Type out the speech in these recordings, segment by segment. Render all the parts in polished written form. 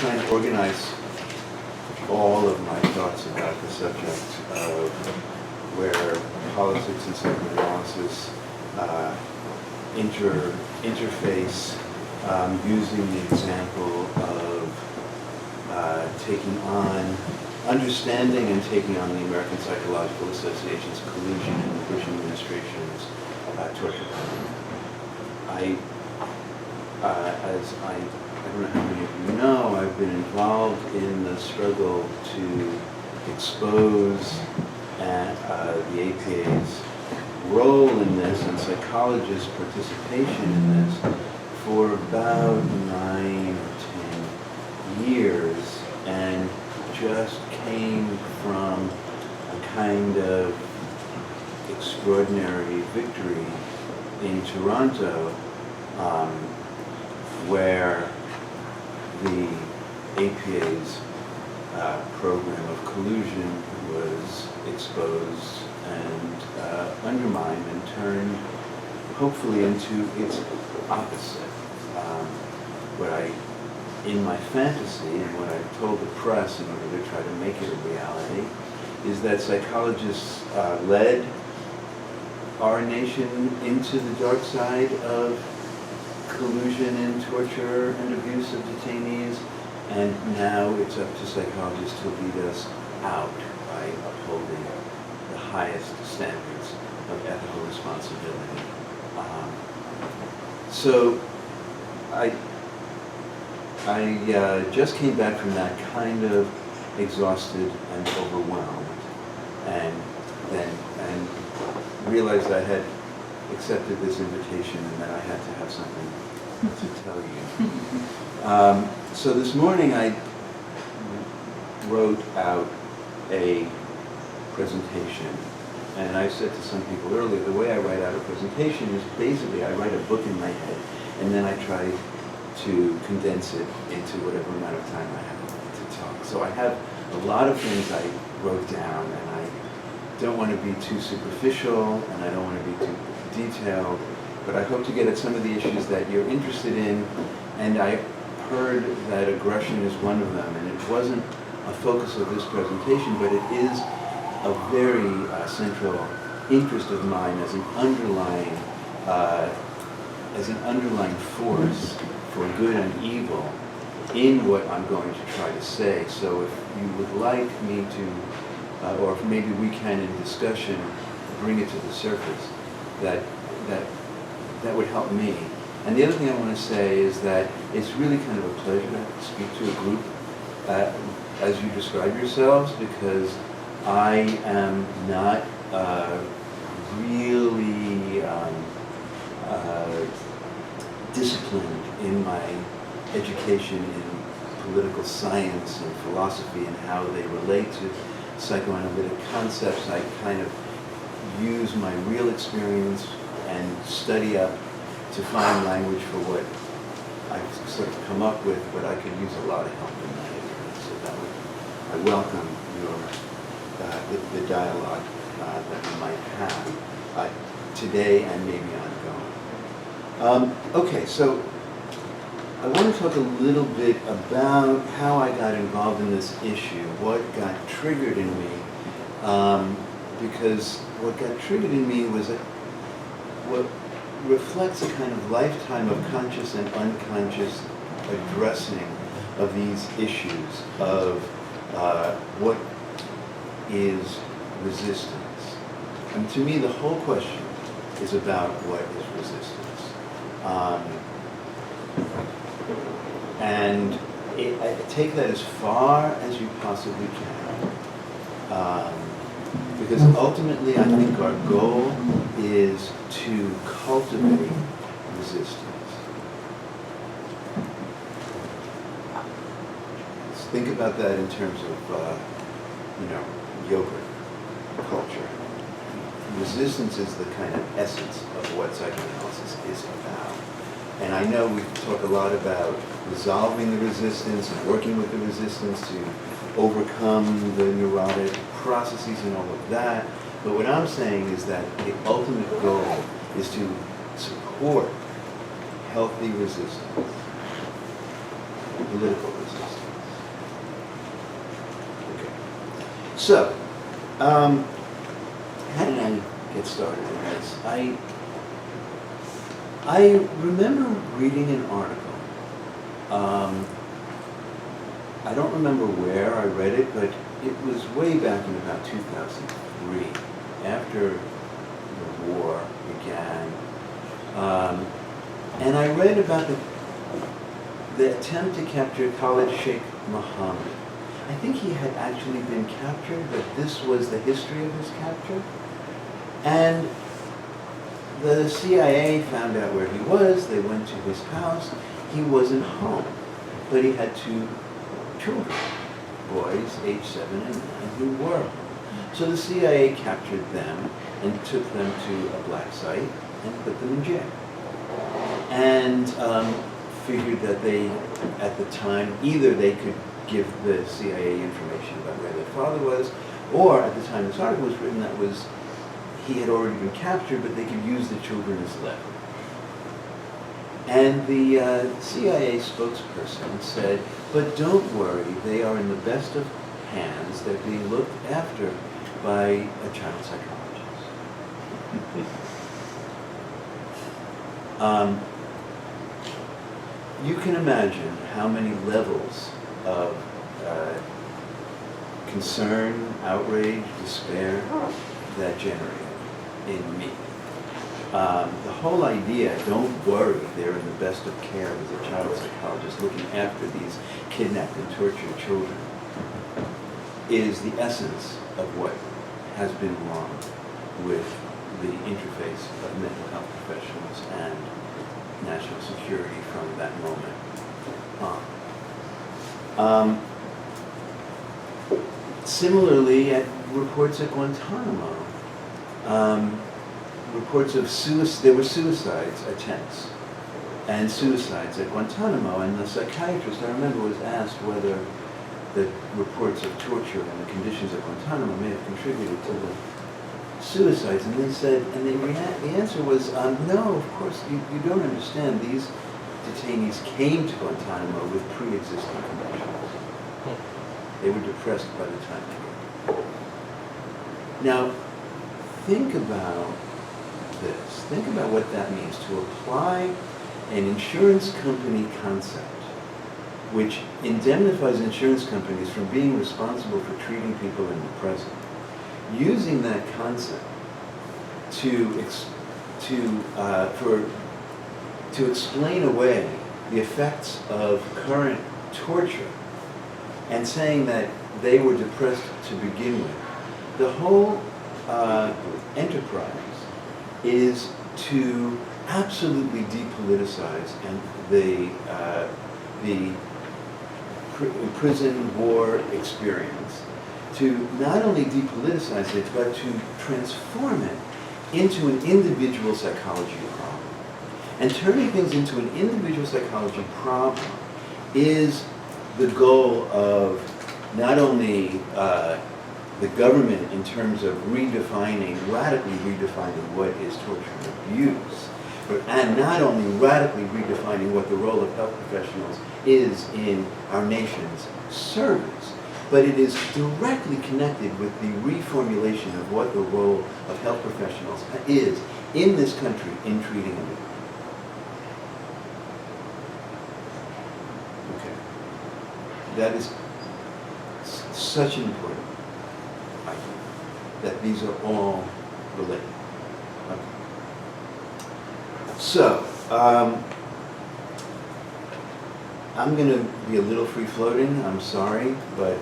trying to organize all of my thoughts about the subject of where politics and psychoanalysis interface, using the example of understanding and taking on the American Psychological Association's collusion in the Bush administration's torture program. I don't know how many of you know, I've been involved in the struggle to expose the APA's role in this and psychologists' participation in this for about 9 or 10 years, and just came from a kind of extraordinary victory in Toronto, where the APA's program of collusion was exposed and undermined and turned, hopefully, into its opposite. In my fantasy, and what I told the press in order to try to make it a reality, is that psychologists led our nation into the dark side of collusion and torture and abuse of detainees, and now it's up to psychologists to lead us out by upholding the highest standards of ethical responsibility. So I just came back from that kind of exhausted and overwhelmed, and realized I had accepted this invitation and that I had to have something to tell you. So this morning I wrote out a presentation, and I said to some people earlier, the way I write out a presentation is basically I write a book in my head, and then I try to condense it into whatever amount of time I have to talk. So I have a lot of things I wrote down, and I don't want to be too superficial, and I don't want to be too detailed, but I hope to get at some of the issues that you're interested in, and I heard that aggression is one of them, and it wasn't a focus of this presentation, but it is a very central interest of mine as an underlying force for good and evil in what I'm going to try to say. So if you would like me to, or if maybe we can in discussion bring it to the surface, that would help me. And the other thing I want to say is that it's really kind of a pleasure to speak to a group as you describe yourselves, because I am not really disciplined in my education in political science and philosophy and how they relate to psychoanalytic concepts. I kind of use my real experience and study up to find language for what I've sort of come up with, but I could use a lot of help in that area. So I welcome the dialogue that we might have today and maybe ongoing. Okay, so I want to talk a little bit about how I got involved in this issue, what got triggered in me, because what got triggered in me was what reflects a kind of lifetime of conscious and unconscious addressing of these issues of what is resistance. And to me, the whole question is about what is resistance. And I take that as far as you possibly can. Because ultimately, I think our goal is to cultivate resistance. Let's think about that in terms of, yogurt culture. Resistance is the kind of essence of what psychoanalysis is about. And I know we talk a lot about resolving the resistance and working with the resistance to overcome the neurotic processes and all of that. But what I'm saying is that the ultimate goal is to support healthy resistance, political resistance. So, how did I get started in this? I remember reading an article. I don't remember where I read it, but it was way back in about 2003, after the war began. And I read about the attempt to capture Khalid Sheikh Mohammed. I think he had actually been captured, but this was the history of his capture. And the CIA found out where he was. They went to his house. He wasn't home, but he had two children, boys, age 7 and 9, who were home. So the CIA captured them and took them to a black site and put them in jail. And figured that they, at the time, either they could give the CIA information about where their father was, or at the time this article was written, that was, he had already been captured, but they could use the children as leverage. And the CIA spokesperson said, but don't worry, they are in the best of hands. They're being looked after by a child psychologist. You can imagine how many levels of concern, outrage, despair that generated in me. The whole idea, don't worry, they're in the best of care as a child psychologist looking after these kidnapped and tortured children, is the essence of what has been wrong with the interface of mental health professionals and national security from that moment on. Similarly, at reports at Guantanamo, reports of there were suicides attempts and suicides at Guantanamo, and the psychiatrist, I remember, was asked whether the reports of torture and the conditions at Guantanamo may have contributed to the suicides, and they said, and the answer was, no, of course, you don't understand. These detainees came to Guantanamo with pre-existing conditions. They were depressed by the time they got there. Now, think about this. Think about what that means to apply an insurance company concept which indemnifies insurance companies from being responsible for treating people in the present. Using that concept to explain away the effects of current torture and saying that they were depressed to begin with. The whole enterprise is to absolutely depoliticize and the prison war experience, to not only depoliticize it, but to transform it into an individual psychology problem. And turning things into an individual psychology problem is the goal of not only the government in terms of radically redefining what is torture and abuse, and not only radically redefining what the role of health professionals is in our nation's service, but it is directly connected with the reformulation of what the role of health professionals is in this country in treating abuse. Okay. That is such an important idea, that these are all related. Okay. So, I'm going to be a little free-floating, I'm sorry, but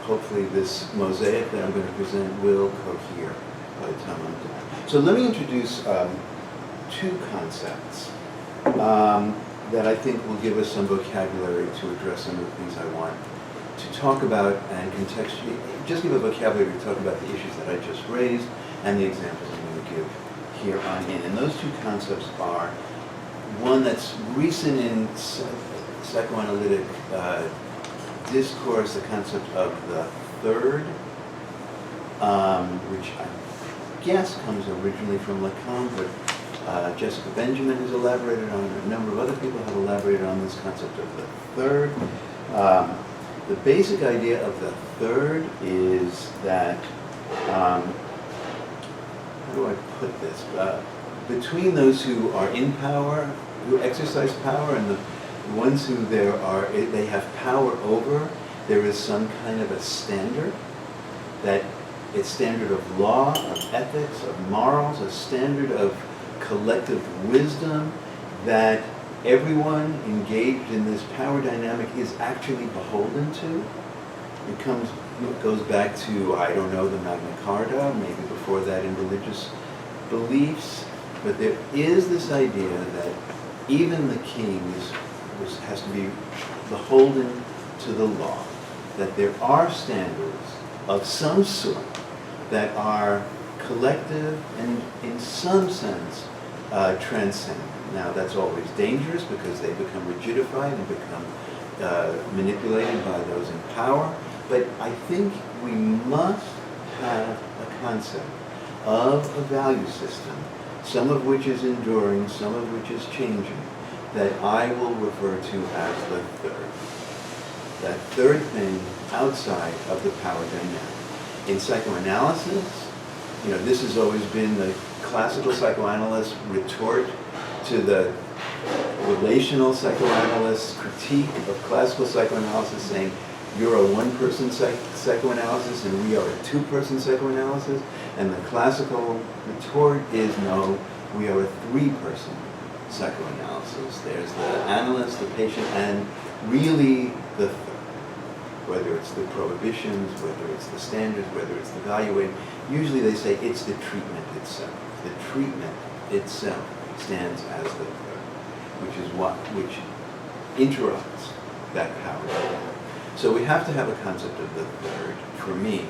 hopefully this mosaic that I'm going to present will cohere by the time I'm done. So let me introduce two concepts that I think will give us some vocabulary to address some of the things I want to talk about, and contextually, just give a vocabulary to talk about the issues that I just raised and the examples I'm going to give here on in. And those two concepts are one that's recent in psychoanalytic discourse, the concept of the third, which I guess comes originally from Lacan, but Jessica Benjamin has elaborated on it. A number of other people have elaborated on this concept of the third. The basic idea of the third is that, how do I put this? Between those who are in power, who exercise power, and the ones who they have power over, there is some kind of a standard, that a standard of law, of ethics, of morals, a standard of collective wisdom that everyone engaged in this power dynamic is actually beholden to. It goes back to, I don't know, the Magna Carta, maybe before that in religious beliefs, but there is this idea that even the king has to be beholden to the law, that there are standards of some sort that are collective and in some sense transcendent. Now that's always dangerous because they become rigidified and become manipulated by those in power, but I think we must have a concept of a value system, some of which is enduring, some of which is changing, that I will refer to as the third. That third thing outside of the power dynamic. In psychoanalysis, this has always been the classical psychoanalyst retort to the relational psychoanalyst critique of classical psychoanalysis, saying you're a one-person psychoanalysis and we are a two-person psychoanalysis, and the classical retort is no, we are a three-person psychoanalysis. There's the analyst, the patient, and really the third. Whether it's the prohibitions, whether it's the standards, whether it's the evaluating, usually they say it's the treatment itself. The treatment itself stands as the third, which interrupts that power dynamic. So we have to have a concept of the third, for me,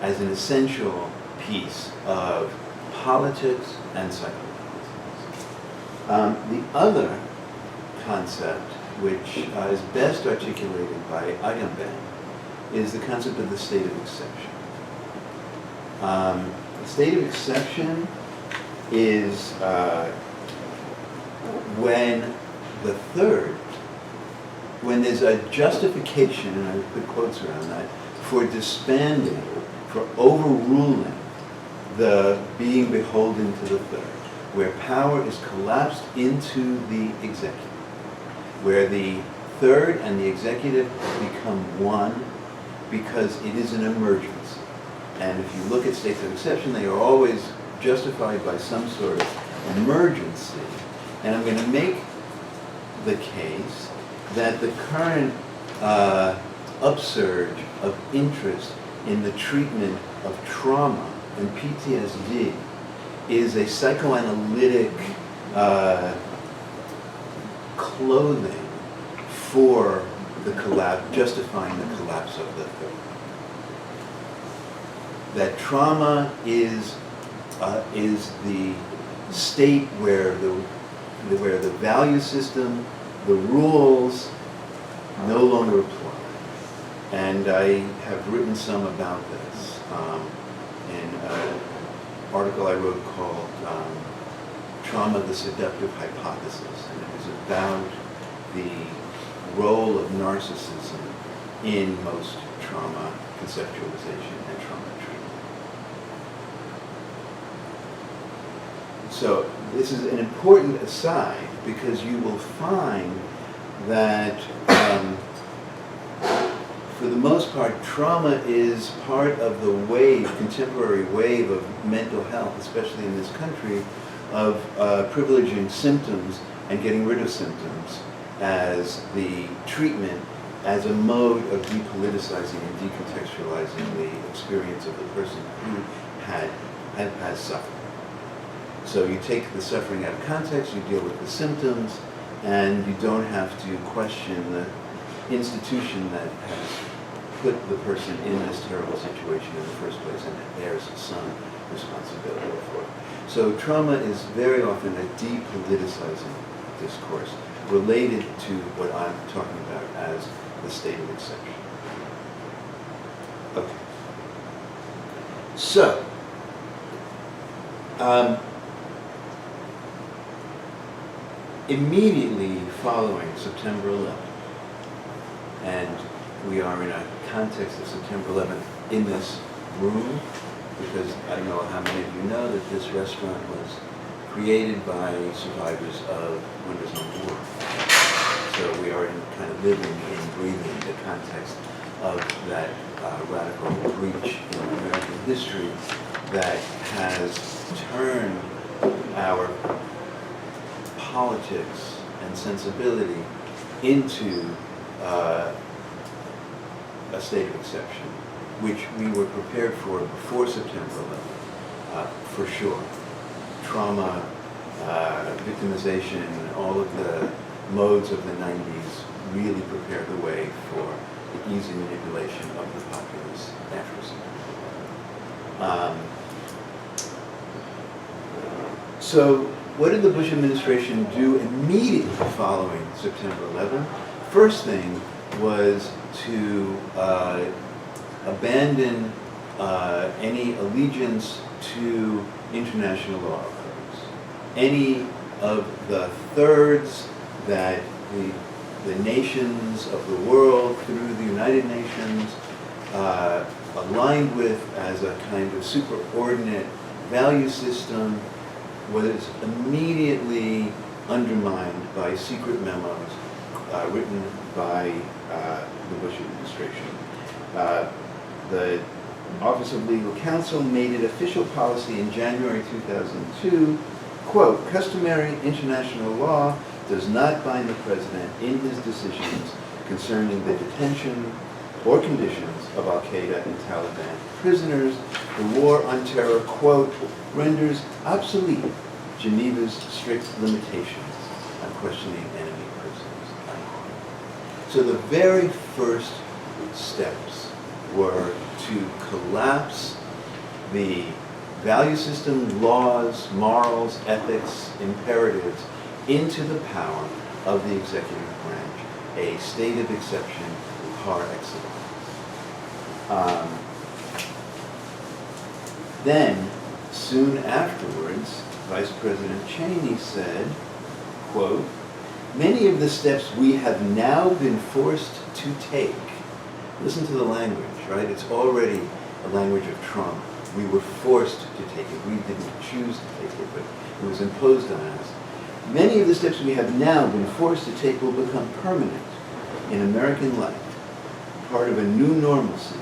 as an essential piece of politics and psychoanalysis. The other concept, which is best articulated by Agamben, is the concept of the state of exception. The state of exception is when the third, when there's a justification, and I put quotes around that, for disbanding, for overruling the being beholden to the third, where power is collapsed into the executive, where the third and the executive become one because it is an emergency. And if you look at states of exception, they are always justified by some sort of emergency. And I'm going to make the case that the current upsurge of interest in the treatment of trauma and PTSD is a psychoanalytic clothing for the collapse, justifying the collapse of the third. That trauma is the state where the value system, the rules, no longer apply. And I have written some about this in an article I wrote called Trauma, the Seductive Hypothesis. And it was about the role of narcissism in most trauma conceptualization and trauma treatment. So this is an important aside because you will find that for the most part, trauma is part of the wave, contemporary wave of mental health, especially in this country, of privileging symptoms and getting rid of symptoms as the treatment, as a mode of depoliticizing and decontextualizing the experience of the person who has suffered. So you take the suffering out of context, you deal with the symptoms, and you don't have to question the institution that has put the person in this terrible situation in the first place and that bears some responsibility for it. So trauma is very often a depoliticizing discourse related to what I'm talking about as the state of exception. Okay. So, immediately following September 11th and we are in a context of September 11th in this room, because I don't know how many of you know that this restaurant was created by survivors of One War. So we are kind of living and breathing the context of that radical breach in American history that has turned our politics and sensibility into a state of exception, which we were prepared for before September 11th, for sure. Trauma, victimization, all of the modes of the 90s really prepared the way for the easy manipulation of the populace after September 11th. So what did the Bush administration do immediately following September 11th? First thing was to abandon any allegiance to international law codes. Any of the thirds that the nations of the world through the United Nations aligned with as a kind of superordinate value system was immediately undermined by secret memos written by the Bush administration. The Office of Legal Counsel made it official policy in January 2002, quote, customary international law does not bind the president in his decisions concerning the detention or conditions of Al-Qaeda and Taliban prisoners. The war on terror, quote, renders obsolete Geneva's strict limitations on questioning enemy prisoners, unquote. So the very first steps were to collapse the value system, laws, morals, ethics, imperatives into the power of the executive branch, a state of exception par excellence. Then, soon afterwards, Vice President Cheney said, quote, many of the steps we have now been forced to take, listen to the language, right? It's already a language of Trump. We were forced to take it. We didn't choose to take it, but it was imposed on us. Many of the steps we have now been forced to take will become permanent in American life, part of a new normalcy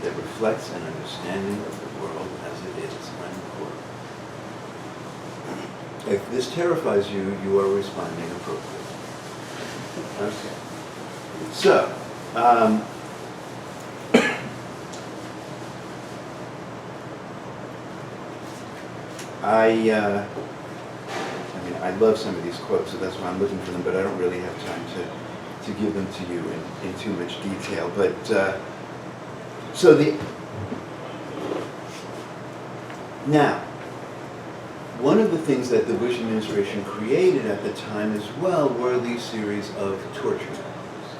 that reflects an understanding of the world as it is, unquote. If this terrifies you, you are responding appropriately. Okay. So, I love some of these quotes, so that's why I'm looking for them, but I don't really have time to give them to you in too much detail. But now, one of the things that the Bush administration created at the time as well were these series of torture memos.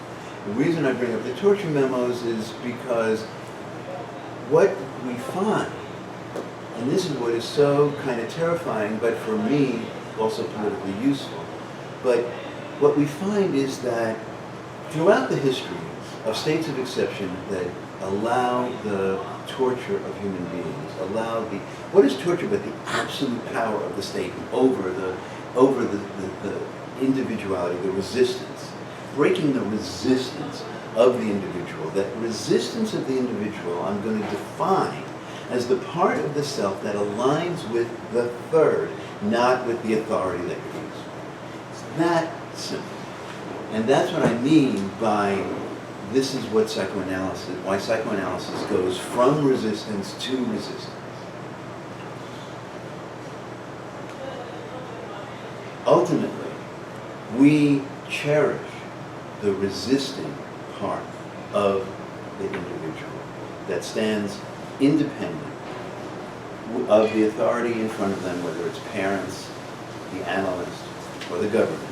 The reason I bring up the torture memos is because what we find, and this is what is so kind of terrifying, but for me, also politically useful, but what we find is that throughout the histories of states of exception that allow the torture of human beings, allow the, what is torture but the absolute power of the state over the individuality, the resistance, breaking the resistance of the individual. That resistance of the individual I'm going to define as the part of the self that aligns with the third, not with the authority that you're using. It's that simple. And that's what I mean by this is what psychoanalysis, why psychoanalysis goes from resistance to resistance. Ultimately, we cherish the resisting part of the individual that stands independent of the authority in front of them, whether it's parents, the analyst, or the government,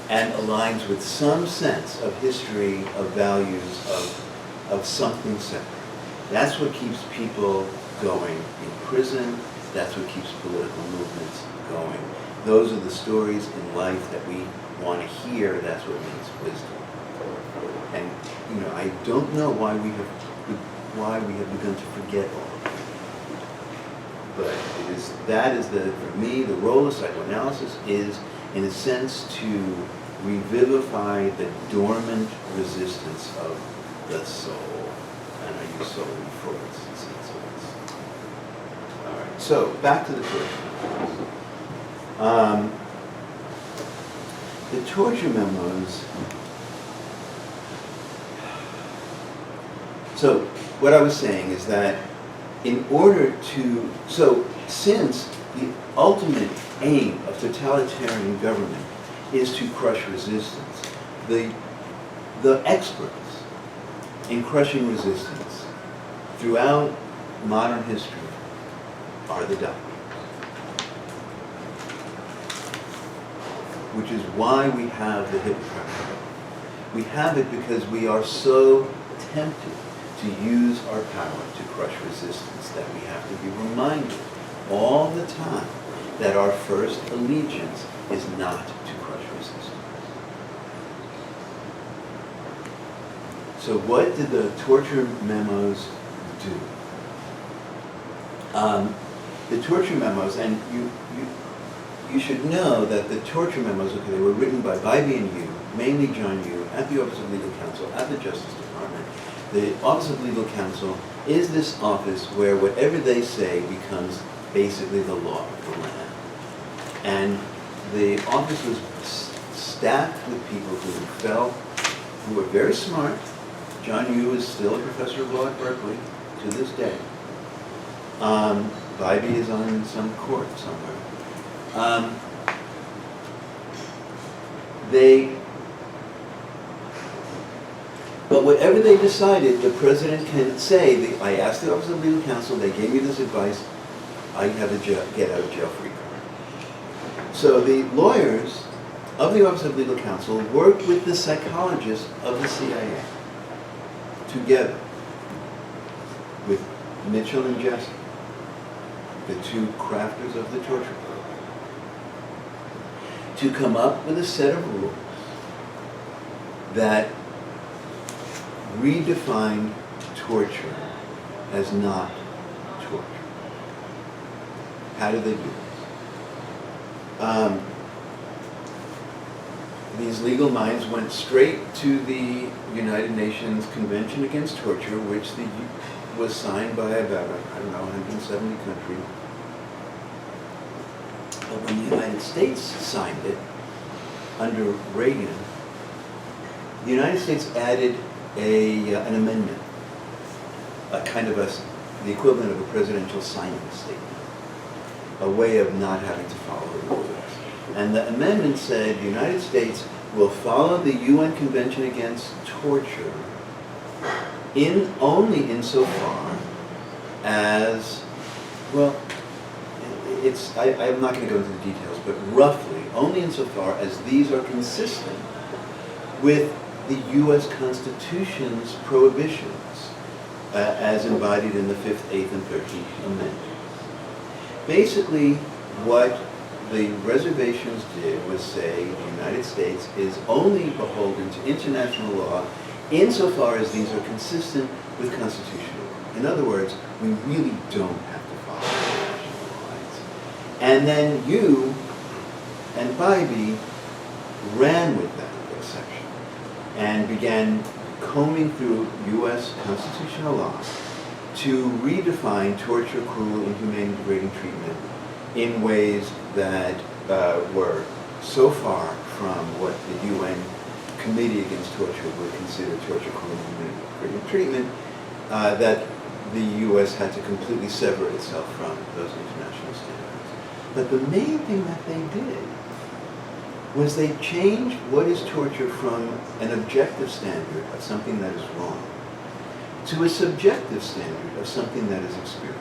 and aligns with some sense of history, of values, of something separate. That's what keeps people going in prison. That's what keeps political movements going. Those are the stories in life that we want to hear. That's what makes wisdom. And I don't know why we have begun to forget all of that. But for me, the role of psychoanalysis is, in a sense, to revivify the dormant resistance of the soul. And I use soul in Freud's sense of this. All right, so back to the torture memos. The torture memos. So what I was saying is that since the ultimate aim of totalitarian government is to crush resistance, the experts in crushing resistance throughout modern history are the doctors. Which is why we have the Hippocratic Oath. We have it because we are so tempted to use our power to crush resistance that we have to be reminded all the time that our first allegiance is not to crush resistance. So what did the torture memos do? The torture memos, and you should know that the torture memos, okay, they were written by Bybee and Yu, mainly John Yu, at the Office of Legal Counsel, at the Justice Department. The Office of Legal Counsel is this office where whatever they say becomes basically the law of the land. And the office was staffed with people who were very smart. John Yu is still a professor of law at Berkeley to this day. Bybee is on some court somewhere. But whatever they decided, the president can say, I asked the Office of Legal Counsel, they gave me this advice, I have a get out of jail free card. So the lawyers of the Office of Legal Counsel worked with the psychologists of the CIA together with Mitchell and Jesse, the two crafters of the torture code, to come up with a set of rules that redefined torture as not torture. How did they do this? These legal minds went straight to the United Nations Convention Against Torture, which was signed by about, 170 countries. But when the United States signed it, under Reagan, the United States added an amendment, the equivalent of a presidential signing statement, a way of not having to follow the rules. And the amendment said the United States will follow the UN Convention Against Torture only insofar as, well, I'm not going to go into the details, but roughly, only insofar as these are consistent with the U.S. Constitution's prohibitions as embodied in the 5th, 8th, and 13th Amendments. Basically, what the reservations did was say the United States is only beholden to international law insofar as these are consistent with constitutional law. In other words, we really don't have to follow international lines. And then you and Bybee ran with that section and began combing through U.S. constitutional law to redefine torture, cruel, inhumane, degrading treatment in ways that were so far from what the UN Committee Against Torture would consider torture, cruel, inhumane, degrading treatment, that the U.S. had to completely sever itself from those international standards. But the main thing that they did was they changed what is torture from an objective standard of something that is wrong to a subjective standard of something that is experienced,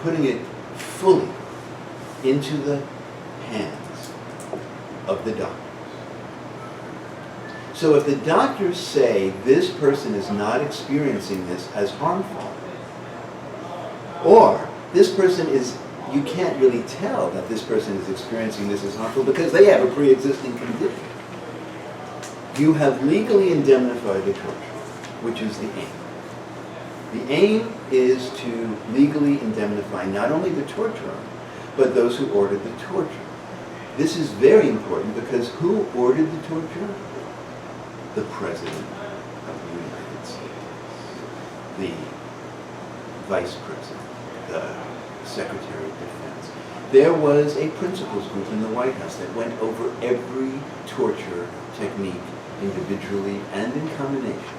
putting it fully into the hands of the doctors. So if the doctors say this person is not experiencing this as harmful, or this person is, you can't really tell that this person is experiencing this as harmful because they have a pre-existing condition. You have legally indemnified the torturer, which is the aim. The aim is to legally indemnify not only the torturer, but those who ordered the torture. This is very important because who ordered the torture? The President of the United States, the Vice President, the Secretary of Defense. There was a principals group in the White House that went over every torture technique individually and in combination.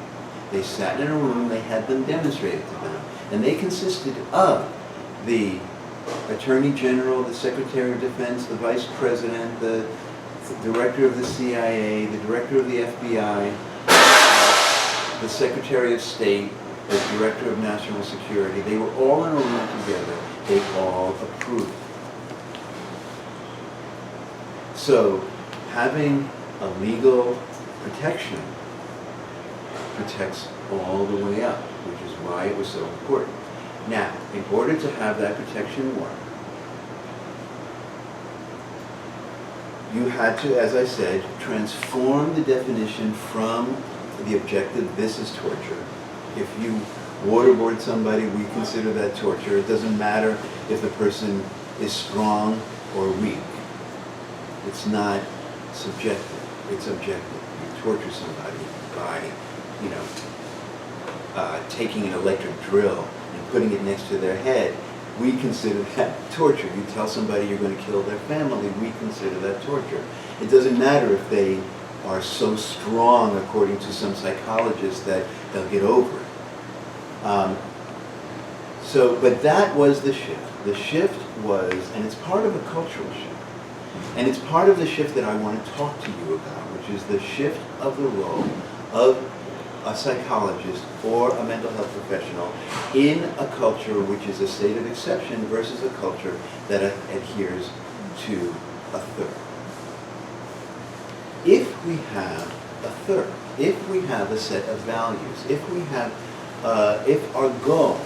They sat in a room, they had them demonstrated to them, and they consisted of the Attorney General, the Secretary of Defense, the Vice President, the Director of the CIA, the Director of the FBI, the Secretary of State, the Director of National Security. They were all in a room together. They all approved. So having a legal protection protects all the way up, which is why it was so important. Now, in order to have that protection work, you had to, as I said, transform the definition from the objective, this is torture. If you waterboard somebody, we consider that torture. It doesn't matter if the person is strong or weak. It's not subjective, it's objective. You torture somebody by, taking an electric drill and putting it next to their head. We consider that torture. You tell somebody you're going to kill their family, we consider that torture. It doesn't matter if they are so strong, according to some psychologists, that they'll get over it. But that was the shift. The shift was, and it's part of a cultural shift, and it's part of the shift that I want to talk to you about, which is the shift of the role of a psychologist or a mental health professional in a culture which is a state of exception versus a culture that adheres to a third. If we have a third, if we have a set of values, if our goal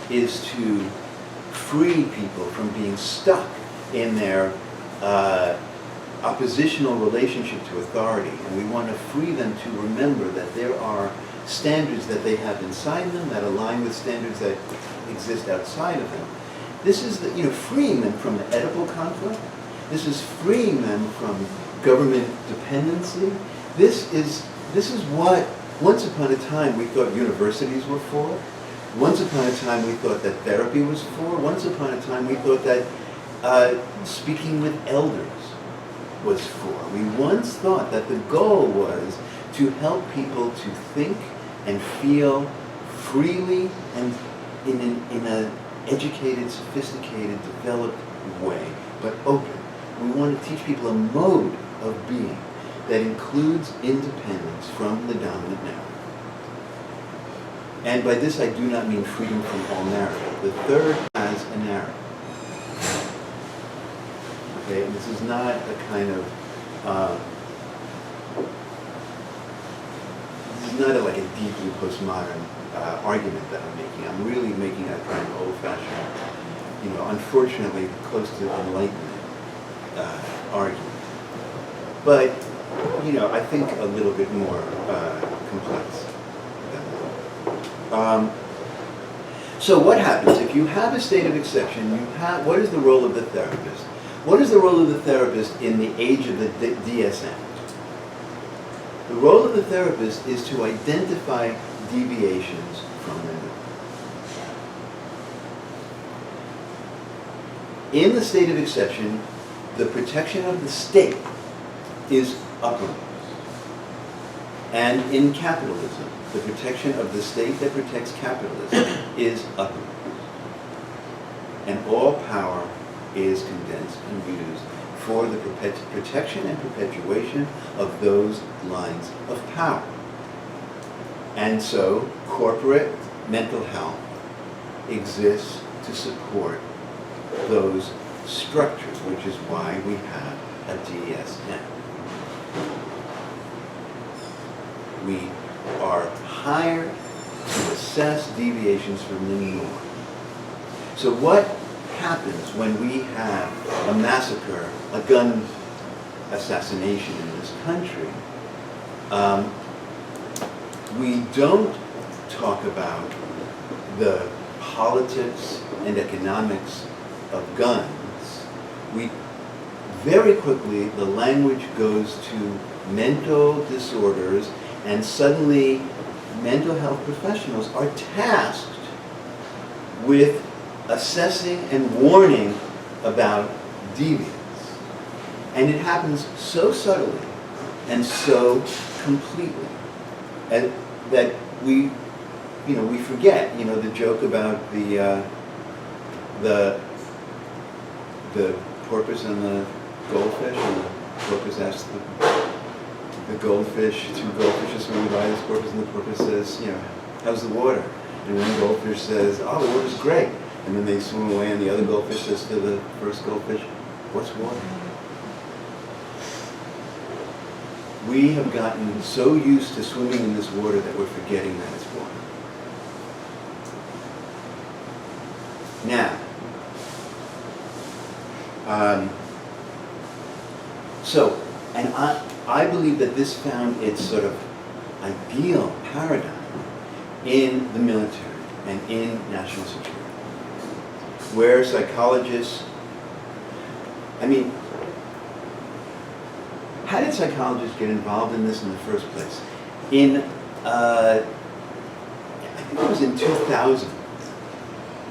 is to free people from being stuck in their oppositional relationship to authority, and we want to free them to remember that there are standards that they have inside them that align with standards that exist outside of them. This is freeing them from the Oedipal conflict. This is freeing them from government dependency. This is what once upon a time we thought universities were for. Once upon a time we thought that therapy was for. Once upon a time we thought that speaking with elders was for. We once thought that the goal was to help people to think and feel freely and in an educated, sophisticated, developed way, but open. We want to teach people a mode of being that includes independence from the dominant narrative. And by this I do not mean freedom from all narrative. The third has a narrative. Okay, and this is not a kind of, this is not like a deeply postmodern argument that I'm making. I'm really making a kind of old-fashioned, unfortunately close to enlightenment argument. But, I think a little bit more complex than that. So what happens if you have a state of exception? What is the role of the therapist? What is the role of the therapist in the age of the DSM? The role of the therapist is to identify deviations from the norm. In the state of exception, the protection of the state is uppermost. And in capitalism, the protection of the state that protects capitalism is uppermost. And all power is condensed and used for the protection and perpetuation of those lines of power. And so corporate mental health exists to support those structures, which is why we have a DSM. We are hired to assess deviations from the norm. So what happens when we have a massacre, a gun assassination in this country? We don't talk about the politics and economics of guns. We very quickly, the language goes to mental disorders, and suddenly mental health professionals are tasked with assessing and warning about deviance. And it happens so subtly and so completely and that we forget, the joke about the porpoise and the goldfish, and the porpoise asks the goldfish, two goldfishes swimming by this porpoise, and the porpoise says, how's the water? And one goldfish says, oh, the water's great. And then they swim away, and the other goldfish says to the first goldfish, what's water? We have gotten so used to swimming in this water that we're forgetting that it's water. Now, and I believe that this found its sort of ideal paradigm in the military and in national security, where psychologists, how did psychologists get involved in this in the first place? I think it was in 2000,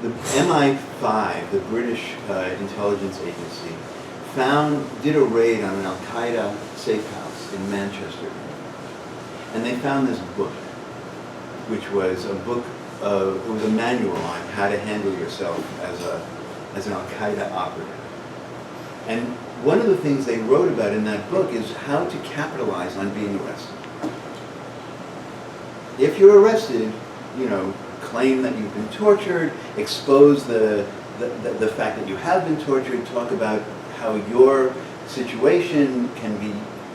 the MI5, the British intelligence agency, did a raid on an Al-Qaeda safe house in Manchester. And they found this book, which was it was a manual on how to handle yourself as an Al-Qaeda operative. And one of the things they wrote about in that book is how to capitalize on being arrested. If you're arrested, claim that you've been tortured, expose the fact that you have been tortured, talk about how your situation can be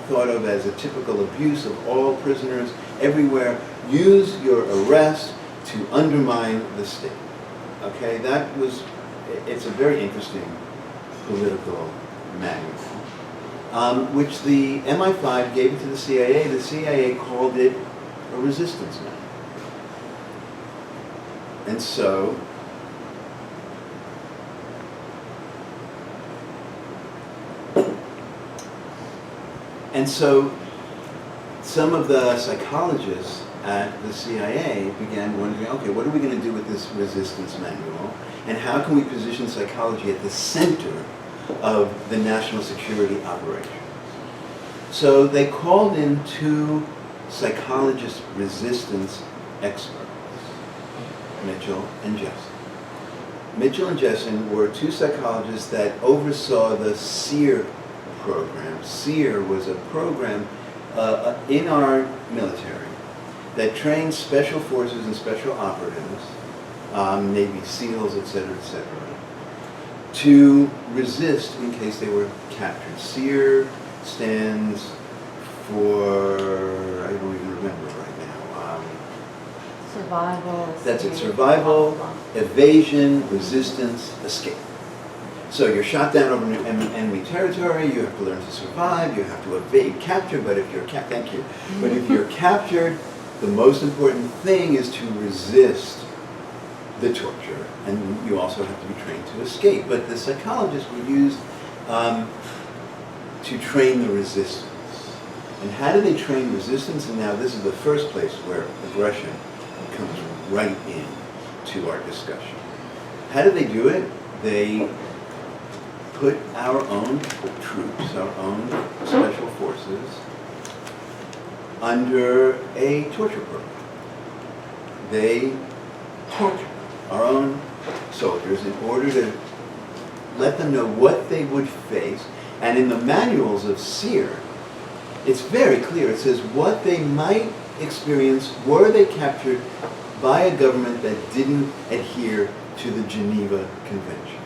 thought of as a typical abuse of all prisoners everywhere. Use your arrest to undermine the state. Okay, it's a very interesting political manual, which the MI5 gave it to the CIA. The CIA called it a resistance manual. And so, some of the psychologists at the CIA began wondering, okay, what are we going to do with this resistance manual? And how can we position psychology at the center of the national security operation? So they called in two psychologist resistance experts, Mitchell and Jessen. Mitchell and Jessen were two psychologists that oversaw the SEER program. SEER was a program in our military that trained special forces and special operatives, Navy SEALs, et cetera, to resist in case they were captured. SEER stands for, I don't even remember right now. Survival. That's it, survival, evasion, resistance, escape. So you're shot down over enemy territory, you have to learn to survive, you have to evade capture, but if you're But if you're captured, the most important thing is to resist the torture, and you also have to be trained to escape. But the psychologists were used to train the resistance. And how do they train resistance? And now this is the first place where aggression comes right in to our discussion. How do they do it? They put our own troops, our own special forces, under a torture program. They torture our own soldiers in order to let them know what they would face. And in the manuals of SEER, it's very clear. It says what they might experience were they captured by a government that didn't adhere to the Geneva Convention.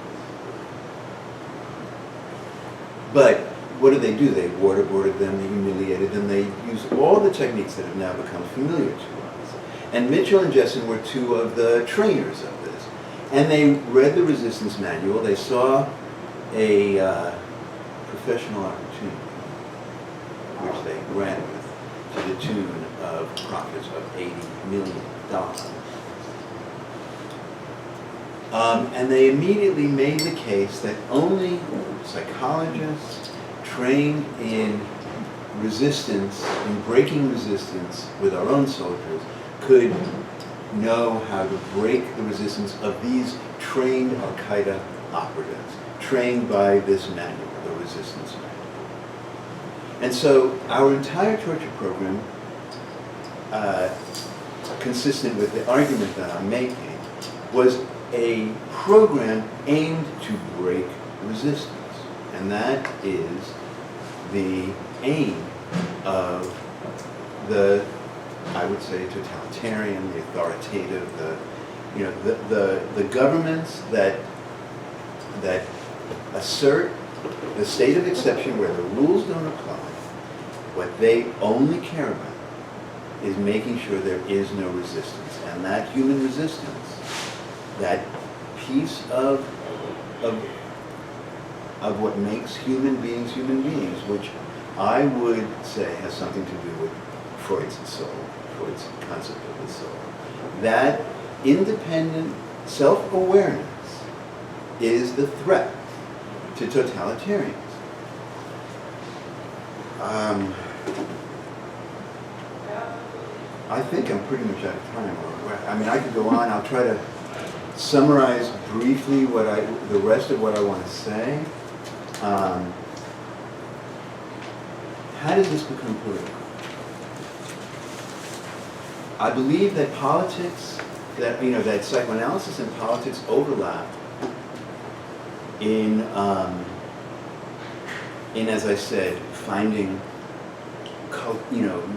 But what do? They waterboarded them, they humiliated them, they used all the techniques that have now become familiar to us. And Mitchell and Jessen were two of the trainers of this. And they read the resistance manual, they saw a professional opportunity, which they ran with, to the tune of profits of $80 million. And they immediately made the case that only psychologists trained in resistance, in breaking resistance with our own soldiers, could know how to break the resistance of these trained Al-Qaeda operatives, trained by this manual, the resistance manual. And so our entire torture program, consistent with the argument that I'm making, was a program aimed to break resistance. And that is the aim of the, I would say, totalitarian, the authoritative, the governments that assert the state of exception where the rules don't apply. What they only care about is making sure there is no resistance. And that human resistance, that piece of what makes human beings, which I would say has something to do with Freud's soul, Freud's concept of the soul. That independent self-awareness is the threat to totalitarians. I think I'm pretty much out of time. I mean, I could go on. I'll try to summarize briefly the rest of what I want to say. How did this become political? I believe that politics, that psychoanalysis and politics overlap in, as I said, finding,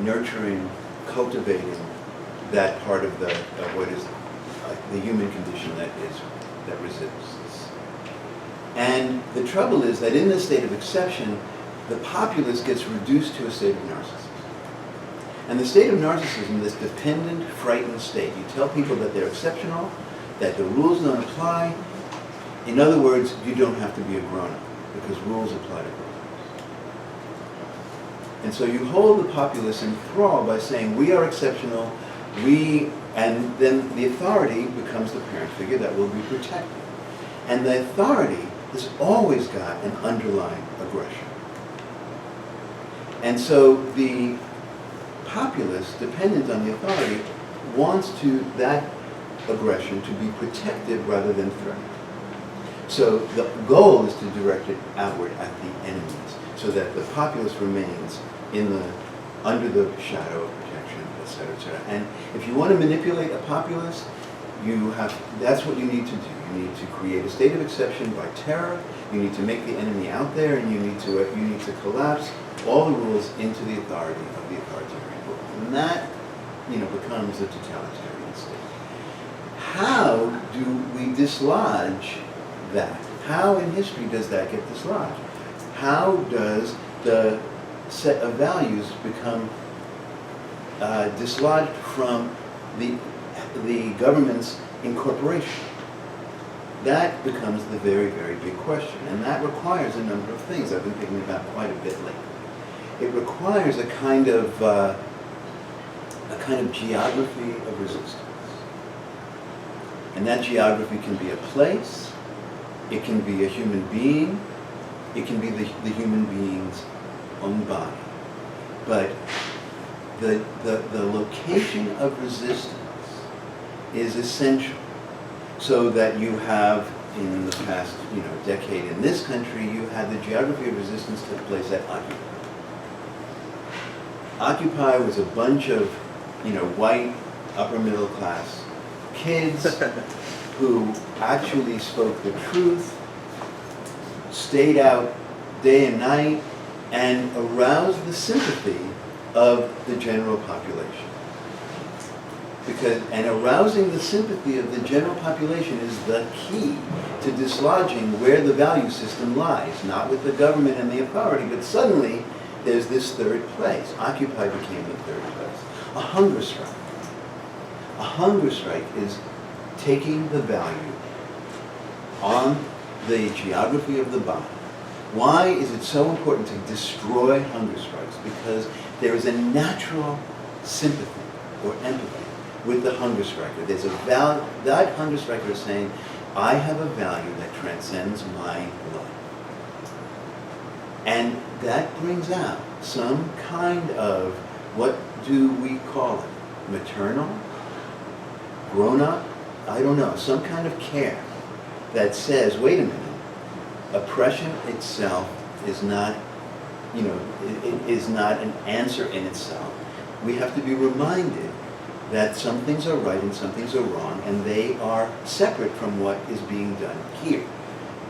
nurturing, cultivating that part of what is the human condition that resists. And the trouble is that in this state of exception, the populace gets reduced to a state of narcissism. And the state of narcissism, this dependent, frightened state, you tell people that they're exceptional, that the rules don't apply. In other words, you don't have to be a grown-up because rules apply to grown-ups. And so you hold the populace in thrall by saying, we are exceptional, and then the authority becomes the parent figure that will be protected. And the authority has always got an underlying aggression. And so the populace, dependent on the authority, wants that aggression to be protected rather than threatened. So the goal is to direct it outward at the enemies, so that the populace remains under the shadow of protection, et cetera, et cetera. And if you want to manipulate a populace, that's what you need to do. You need to create a state of exception by terror. You need to make the enemy out there, and you need to collapse all the rules into the authority of the authoritarian rule. And that, becomes the totalitarian state. How do we dislodge that? How in history does that get dislodged? How does the set of values become dislodged from the government's incorporation? That becomes the very, very big question, and that requires a number of things I've been thinking about quite a bit lately. It requires a kind of geography of resistance, and that geography can be a place, it can be a human being, it can be the human being's own body, but the location of resistance is essential, so that you have, in the past decade in this country, you had the geography of resistance took place at Occupy. Occupy was a bunch of white upper middle class kids who actually spoke the truth, stayed out day and night, and aroused the sympathy of the general population. And arousing the sympathy of the general population is the key to dislodging where the value system lies, not with the government and the authority, but suddenly there's this third place. Occupy became the third place. A hunger strike. A hunger strike is taking the value on the geography of the body. Why is it so important to destroy hunger strikes? Because there is a natural sympathy or empathy with the hunger striker. There's a value, that hunger striker is saying, I have a value that transcends my life. And that brings out some kind of, what do we call it? Maternal? Grown-up? I don't know, some kind of care that says, wait a minute, oppression itself is not, it is not an answer in itself. We have to be reminded that some things are right and some things are wrong, and they are separate from what is being done here.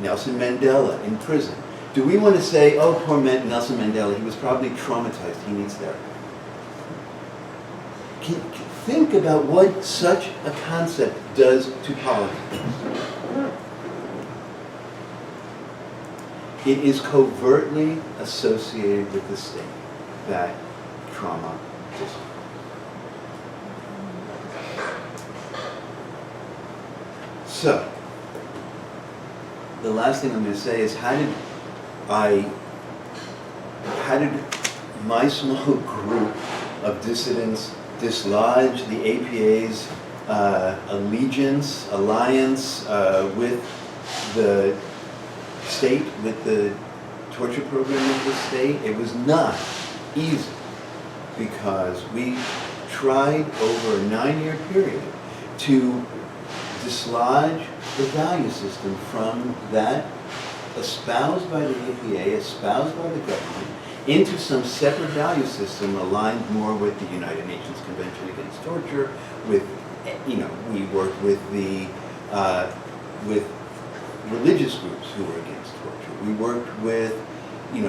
Nelson Mandela in prison. Do we want to say, oh, poor Nelson Mandela, he was probably traumatized, he needs therapy? Think about what such a concept does to politics. It is covertly associated with the state, that trauma disorder. So, the last thing I'm going to say is how did my small group of dissidents dislodge the APA's alliance with the state, with the torture program of the state? It was not easy, because we tried over a 9-year period to dislodge the value system from that espoused by the APA, espoused by the government, into some separate value system aligned more with the United Nations Convention Against Torture, with, we worked with the, with religious groups who were against torture. We worked with,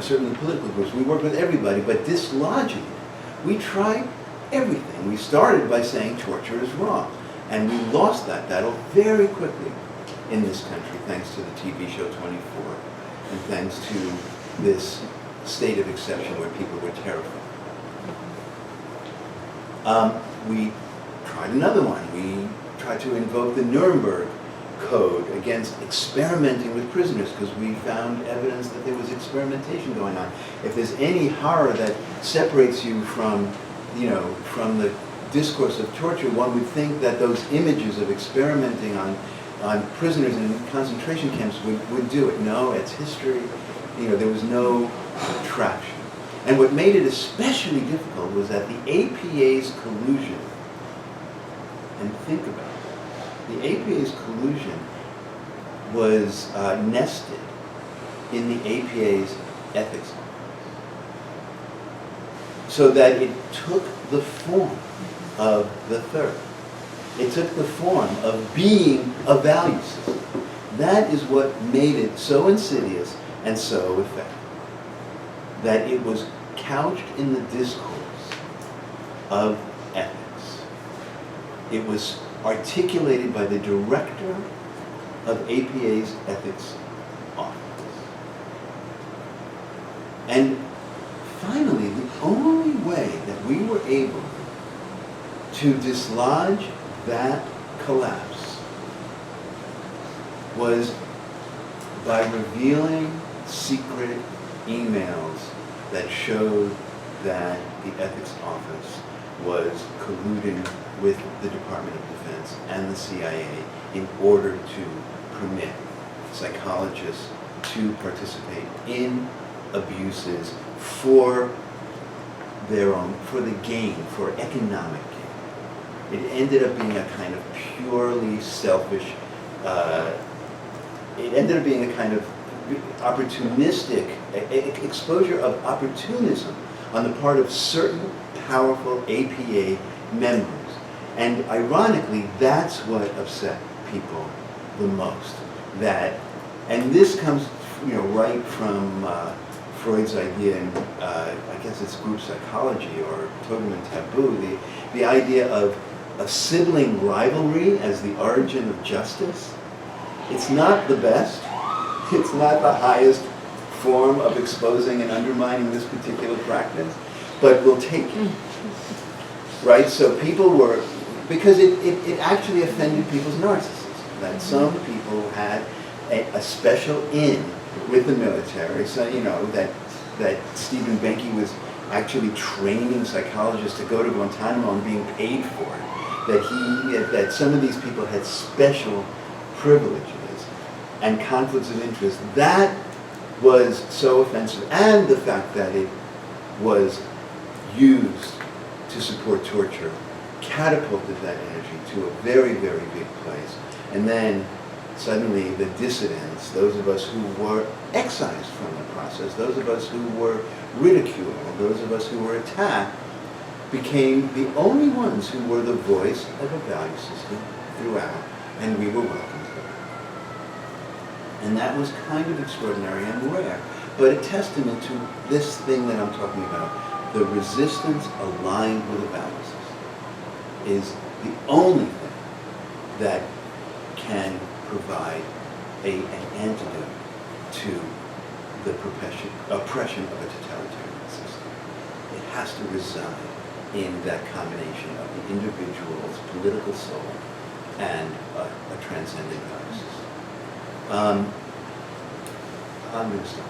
certainly political groups. We worked with everybody, but dislodging it, we tried everything. We started by saying torture is wrong. And we lost that battle very quickly in this country, thanks to the TV show 24, and thanks to this state of exception where people were terrified. We tried another one. We tried to invoke the Nuremberg Code against experimenting with prisoners, because we found evidence that there was experimentation going on. If there's any horror that separates you from, from the discourse of torture, one would think that those images of experimenting on prisoners in concentration camps would do it. No, it's history. There was no traction. And what made it especially difficult was that the APA's collusion, and think about it, the APA's collusion was nested in the APA's ethics, so that it took the form of the third. It took the form of being a value system. That is what made it so insidious and so effective. That it was couched in the discourse of ethics. It was articulated by the director of APA's ethics office. And finally, the only way that we were able to dislodge that collapse was by revealing secret emails that showed that the ethics office was colluding with the Department of Defense and the CIA in order to permit psychologists to participate in abuses for their own, for the gain, for economic gain. It ended up being a kind of purely selfish, it ended up being a kind of opportunistic exposure of opportunism on the part of certain powerful APA members. And ironically, that's what upset people the most. And this comes, right from Freud's idea in, I guess it's group psychology or totem and taboo, the idea of a sibling rivalry as the origin of justice. It's not the best. It's not the highest form of exposing and undermining this particular practice, but we'll take it. Right? So people were, because it actually offended people's narcissism, that some people had a special in with the military. So, that Stephen Benke was actually training psychologists to go to Guantanamo and being paid for it, that some of these people had special privileges and conflicts of interest. That was so offensive, and the fact that it was used to support torture catapulted that energy to a very, very big place. And then suddenly the dissidents, those of us who were excised from the process, those of us who were ridiculed, those of us who were attacked, became the only ones who were the voice of a value system throughout, and we were welcomed there. And that was kind of extraordinary and rare, but a testament to this thing that I'm talking about, the resistance aligned with a value system, is the only thing that can provide an antidote to the oppression of a totalitarian system. It has to reside in that combination of the individual's political soul and a transcendent value system. I'm going to stop.